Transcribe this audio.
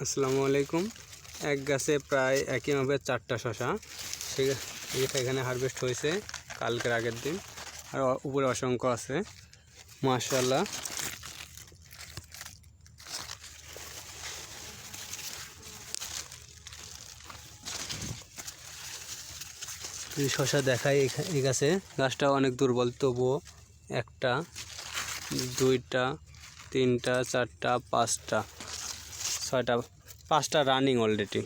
আসসালামু আলাইকুম। এক গাছে প্রায় একইভাবে 4টা শশা এখানে হারভেস্ট হয়েছে কালকের আগের দিন, আর উপরে অসংখ্য আছে মাশাআল্লাহ। শশা দেখাই এই গাছটা অনেক দুর্বল, তবুও 1টা 2টা 3টা 4টা 5টা 6টা 5টা রানিং অলরেডি।